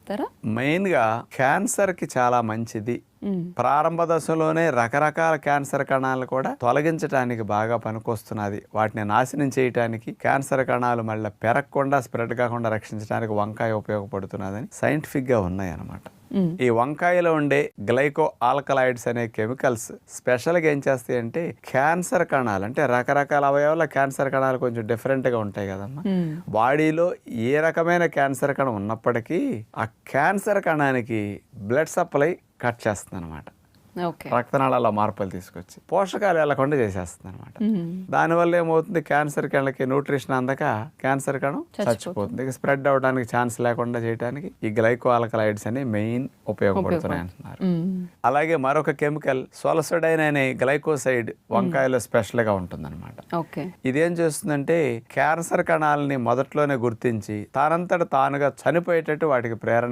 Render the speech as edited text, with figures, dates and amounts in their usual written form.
చెప్తారా? మెయిన్ గా క్యాన్సర్ కి చాలా మంచిది. ప్రారంభ దశలోనే రకరకాల క్యాన్సర్ కణాలు కూడా తొలగించడానికి బాగా పనికొస్తున్నది. వాటిని నాశనం చేయడానికి, క్యాన్సర్ కణాలు మళ్ళీ పెరగకుండా స్ప్రెడ్ కాకుండా రక్షించడానికి వంకాయ ఉపయోగపడుతున్నదని సైంటిఫిక్ గా ఉన్నాయి అన్నమాట. ఈ వంకాయలో ఉండే గ్లైకో ఆల్కలాయిడ్స్ అనే కెమికల్స్ స్పెషల్ గా ఏం చేస్తాయి అంటే క్యాన్సర్ కణాలు, అంటే రకరకాల అవయవాల క్యాన్సర్ కణాలు కొంచెం డిఫరెంట్ గా ఉంటాయి కదమ్మా. బాడీలో ఏ రకమైన క్యాన్సర్ కణం ఉన్నప్పటికీ ఆ క్యాన్సర్ కణానికి బ్లడ్ సప్లై కట్ చేస్తుంది అనమాట. రక్తనాళాల మార్పులు తీసుకొచ్చి పోషకాలు వెళ్లకుండా చేసేస్తుంది అనమాట. దానివల్ల ఏమవుతుంది, క్యాన్సర్ కణకి న్యూట్రిషన్ అందక క్యాన్సర్ కణం చచ్చిపోతుంది. ఇక స్ప్రెడ్ అవడానికి ఛాన్స్ లేకుండా చేయడానికి ఈ గ్లైకో ఆల్కలాయిడ్స్ అని మెయిన్ ఉపయోగపడుతున్నాయి అంటున్నారు. అలాగే మరొక కెమికల్ సోలసోడైన్ అనే గ్లైకోసైడ్ వంకాయలో స్పెషల్ గా ఉంటుంది అనమాట. ఇదేం చేస్తుందంటే క్యాన్సర్ కణాలని మొదట్లోనే గుర్తించి తానంతట తానుగా చనిపోయేటట్టు వాటికి ప్రేరణ